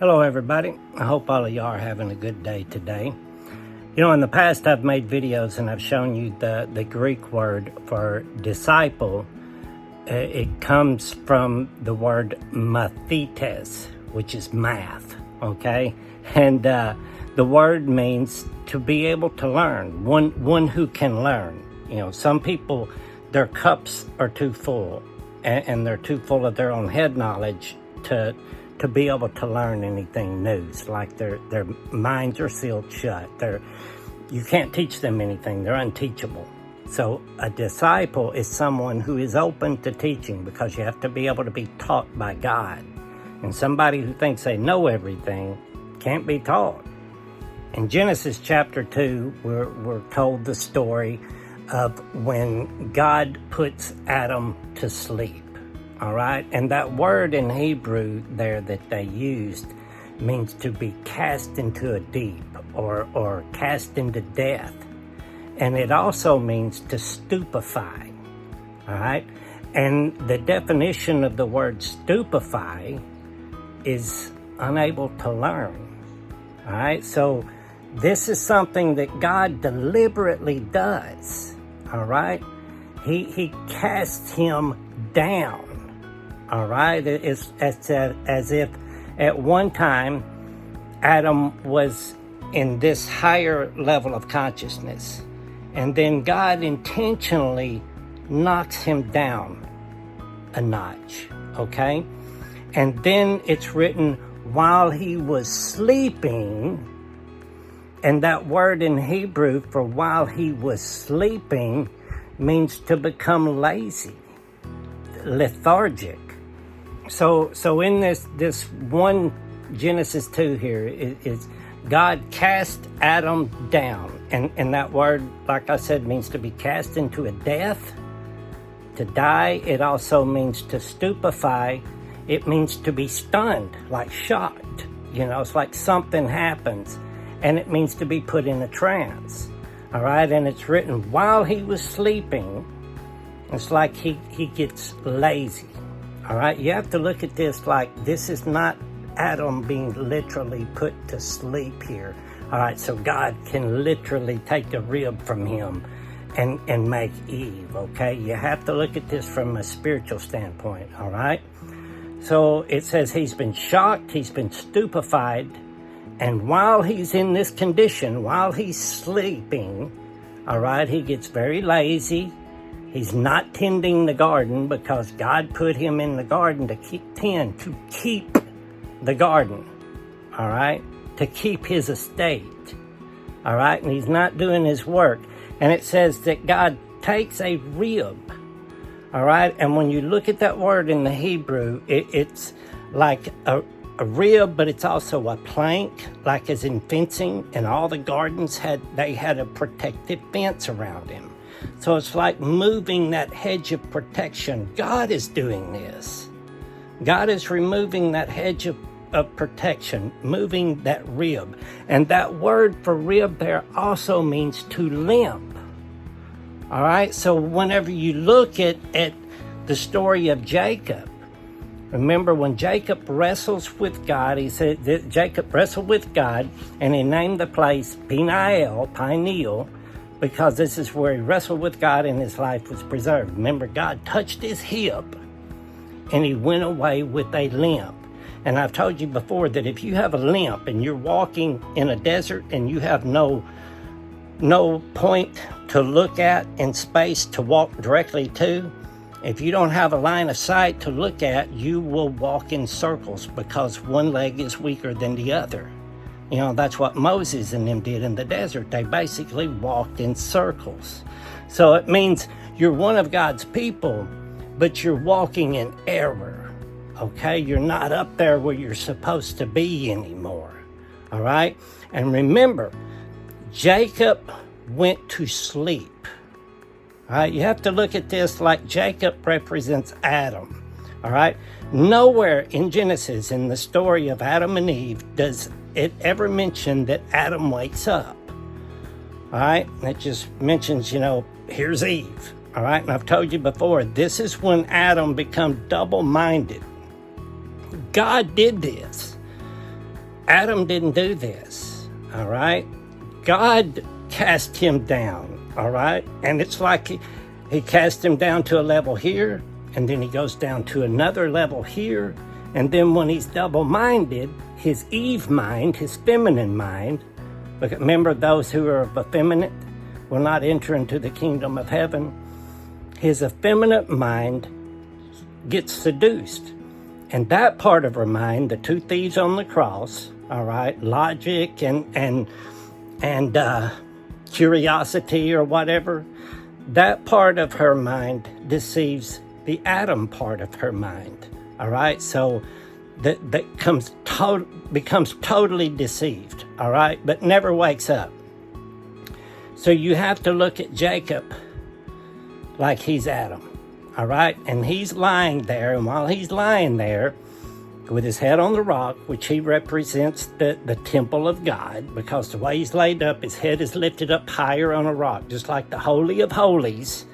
Hello everybody, I hope all of y'all are having a good day today. You know, in the past I've made videos and I've shown you the Greek word for disciple. It comes from the word mathetes, which is math, okay? And the word means to be able to learn, one who can learn. You know, some people, their cups are too full and they're too full of their own head knowledge to be able to learn anything new. It's like their minds are sealed shut. You can't teach them anything. They're unteachable. So a disciple is someone who is open to teaching, because you have to be able to be taught by God. And somebody who thinks they know everything can't be taught. In Genesis chapter 2, we're told the story of when God puts Adam to sleep. All right, and that word in Hebrew there that they used means to be cast into a deep or cast into death. And it also means to stupefy. All right, and the definition of the word stupefy is unable to learn. All right, so this is something that God deliberately does. All right, he casts him down. All right, it's as if at one time Adam was in this higher level of consciousness, and then God intentionally knocks him down a notch, okay? And then it's written while he was sleeping, and that word in Hebrew for while he was sleeping means to become lazy, lethargic. So in this one Genesis 2 here is God cast Adam down. And that word, like I said, means to be cast into a death, to die. It also means to stupefy. It means to be stunned, like shocked. You know, it's like something happens. And it means to be put in a trance. All right, and it's written while he was sleeping. It's like he gets lazy. All right, you have to look at this like this is not Adam being literally put to sleep here. All right, so God can literally take a rib from him and make Eve, okay? You have to look at this from a spiritual standpoint, all right? So it says he's been shocked, he's been stupefied, and while he's in this condition, while he's sleeping, all right, he gets very lazy. He's not tending the garden because God put him in the garden to keep the garden, all right? To keep his estate, all right? And he's not doing his work. And it says that God takes a rib, all right? And when you look at that word in the Hebrew, it's like a rib, but it's also a plank, like as in fencing. And all the gardens had a protective fence around him. So it's like moving that hedge of protection. God is doing this. God is removing that hedge of protection, moving that rib. And that word for rib there also means to limp. All right, so whenever you look at the story of Jacob, remember when Jacob wrestles with God, he said that Jacob wrestled with God and he named the place Peniel, because this is where he wrestled with God and his life was preserved. Remember, God touched his hip and he went away with a limp. And I've told you before that if you have a limp and you're walking in a desert and you have no point to look at in space to walk directly to, if you don't have a line of sight to look at, you will walk in circles because one leg is weaker than the other. You know, that's what Moses and them did in the desert. They basically walked in circles. So it means you're one of God's people, but you're walking in error, okay? You're not up there where you're supposed to be anymore, all right? And remember, Jacob went to sleep, all right? You have to look at this like Jacob represents Adam, all right? Nowhere in Genesis, in the story of Adam and Eve, does it ever mention that Adam wakes up. All right, it just mentions, you know, here's Eve. All right, and I've told you before, this is when Adam becomes double-minded. God did this. Adam didn't do this, all right? God cast him down, all right? And it's like he cast him down to a level here, and then he goes down to another level here, and then when he's double-minded, his Eve mind, his feminine mind, remember those who are effeminate will not enter into the kingdom of heaven. His effeminate mind gets seduced. And that part of her mind, the two thieves on the cross, all right, logic and curiosity or whatever, that part of her mind deceives the Adam part of her mind, all right? So that becomes totally deceived, all right, but never wakes up. So you have to look at Jacob like he's Adam. All right, and he's lying there, and while he's lying there with his head on the rock, which he represents the temple of God, because the way he's laid up, his head is lifted up higher on a rock, just like the Holy of Holies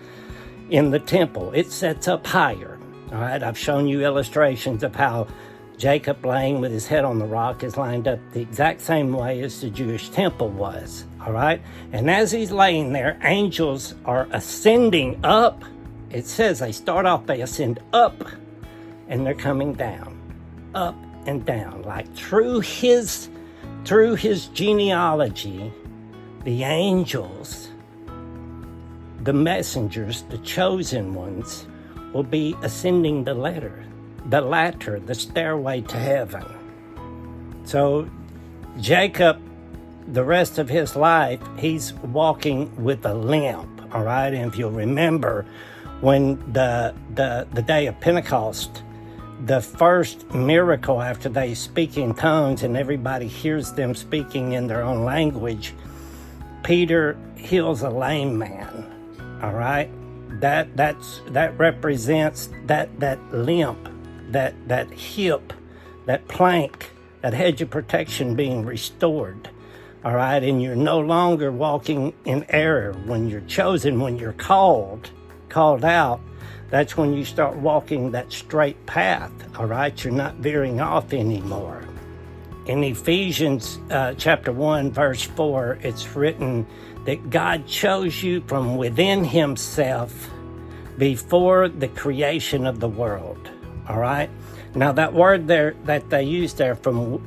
in the temple. It sets up higher. All right, I've shown you illustrations of how Jacob laying with his head on the rock is lined up the exact same way as the Jewish temple was. All right, and as he's laying there, angels are ascending up. It says they start off, they ascend up, and they're coming down, up and down. Like through his genealogy, the angels, the messengers, the chosen ones, will be ascending the ladder, the stairway to heaven. So Jacob, the rest of his life, he's walking with a limp, all right? And if you'll remember, when the day of Pentecost, the first miracle after they speak in tongues and everybody hears them speaking in their own language, Peter heals a lame man, all right? That represents that limp, that hip, that plank, that hedge of protection being restored, all right? And you're no longer walking in error. When you're chosen, when you're called out, that's when you start walking that straight path, all right? You're not veering off anymore. In Ephesians chapter 1, verse 4, it's written that God chose you from within himself before the creation of the world, all right? Now that word there that they use there, from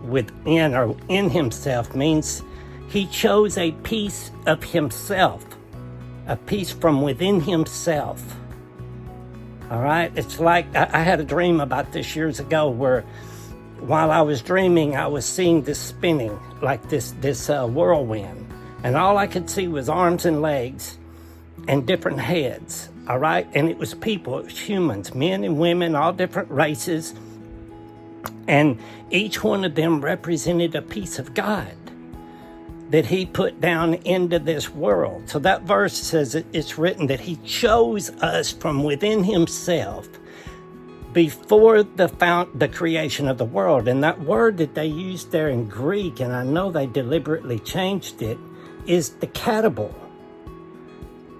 within or in himself, means he chose a piece of himself, a piece from within himself. All right, it's like I had a dream about this years ago, where while I was dreaming, I was seeing this spinning, like this whirlwind, and all I could see was arms and legs and different heads. All right, and it was people, it was humans, men and women, all different races, and each one of them represented a piece of God that he put down into this world. So that verse says it's written that he chose us from within himself before the creation of the world. And that word that they used there in Greek, and I know they deliberately changed it, is the katabo.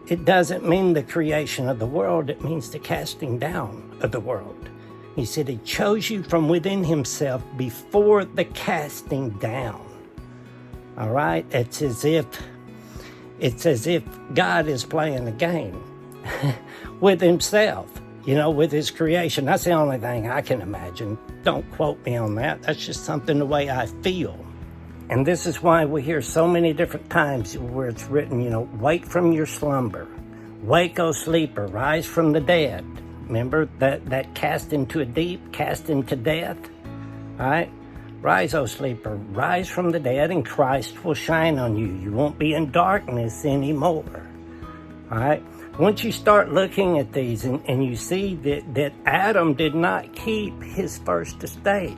It doesn't mean the creation of the world, it means the casting down of the world. He said he chose you from within himself before the casting down. All right, it's as if God is playing a game with himself, with his creation. That's the only thing I can imagine. Don't quote me on that. That's just something the way I feel. And this is why we hear so many different times where it's written, wake from your slumber, wake, O sleeper, rise from the dead. Remember that cast into a deep, cast into death, all right? Rise, O sleeper, rise from the dead, and Christ will shine on you. You won't be in darkness anymore. All right? Once you start looking at these and you see that Adam did not keep his first estate.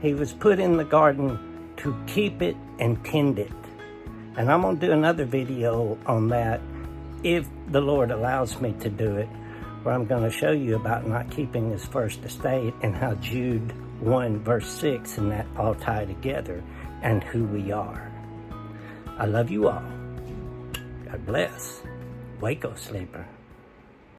He was put in the garden to keep it and tend it. And I'm going to do another video on that if the Lord allows me to do it, where I'm going to show you about not keeping his first estate and how Jude 1 verse 6 and that all tie together, and who we are. I love you all. God bless. Wake, O sleeper.